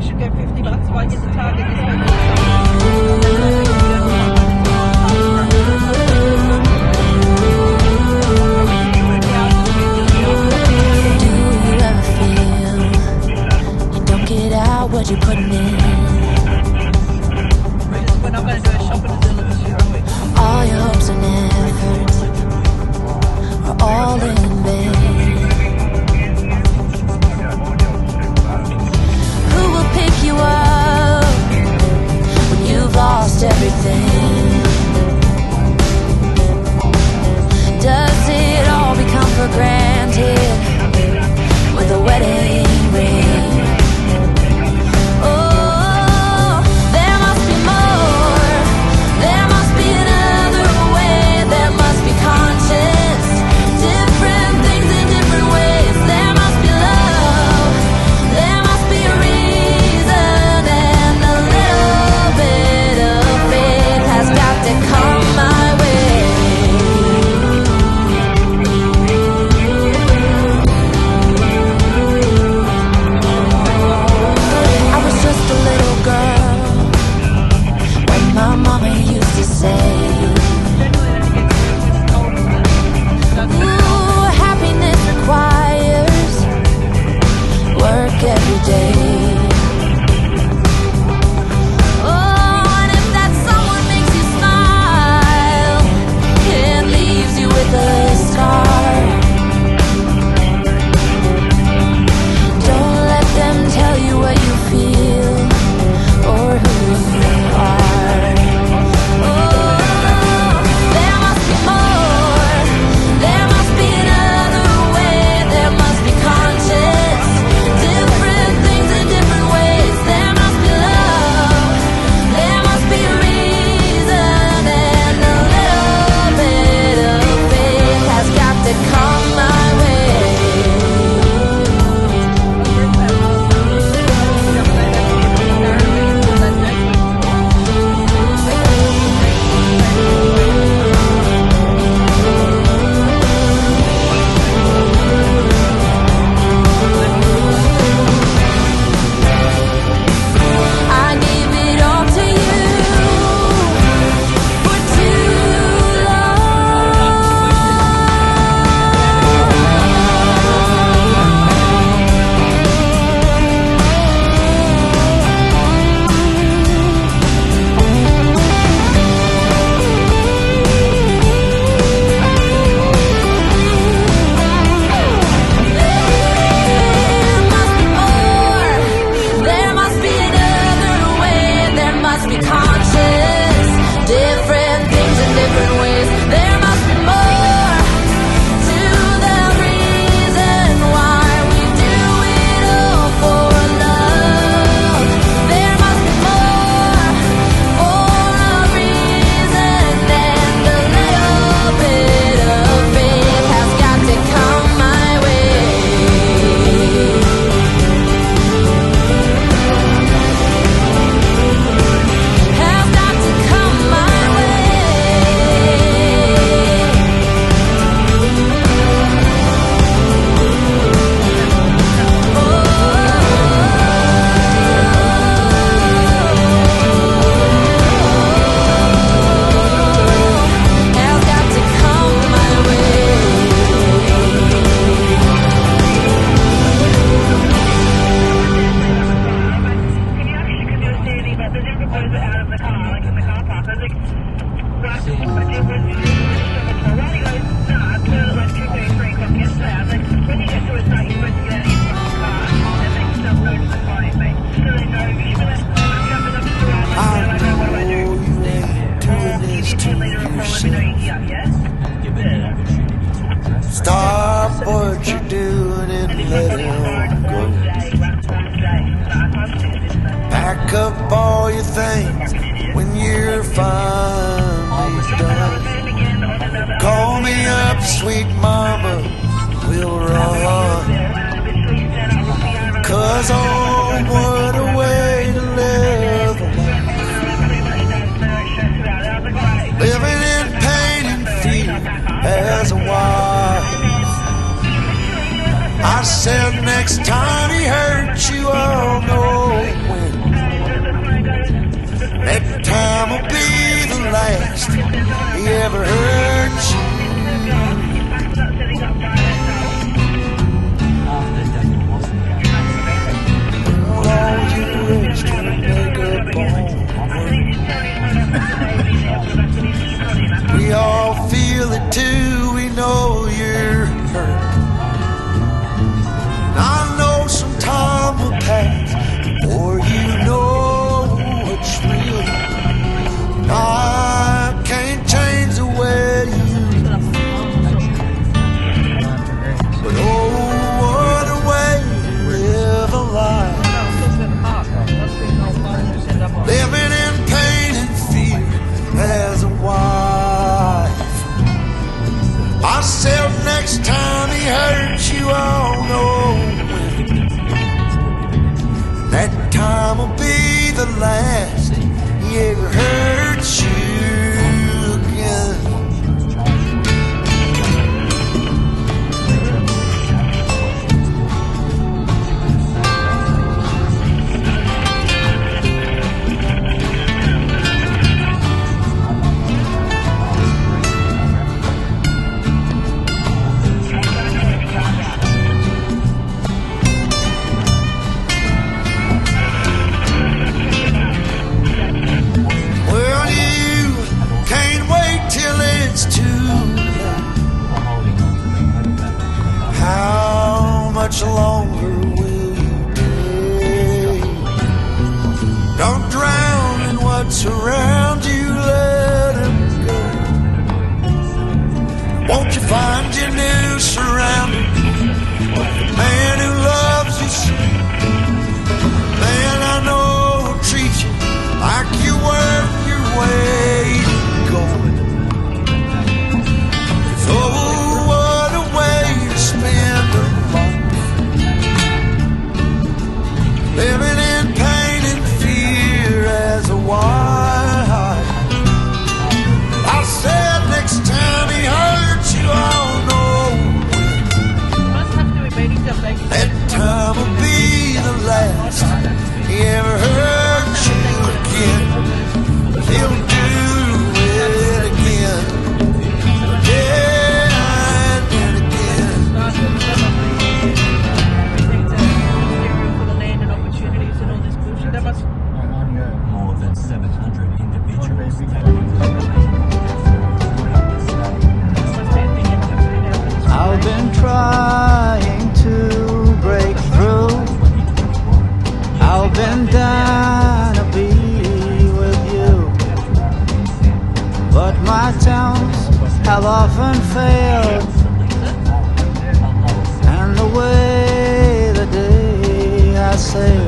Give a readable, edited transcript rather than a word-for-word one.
we should get $50 if I get the target this week. What you putting in? We're not going to do a shopping at Zilla this year, are we? All your hopes and efforts are all in vain. Who will pick you up when you've lost everything? Does it all become for granted with a wedding ring? Stop what you're doing and let it go. Pack up all your things when you're finally done. Call me up, sweet mama, we'll run. 'Cause oh, what a way to live. Living in pain and fear as a wife. I said next time he hurts you, I'll know. time will be the last he ever hurt you again. Much longer will you take? Don't drown in what's around you, let him go. Won't you find your new surroundings with the man who loves you so? Man I know will treat you like you're worth your weight in gold. Oh, what a way to spend a life, living in pain and fear as a wild. I said next time he hurts you, I'll know that time will be the last he ever hurt you again. He'll do it again, again and again. More than 700 individuals I've been trying to break through. I've been dying to be with you, but my attempts have often failed, and the way the day I sailed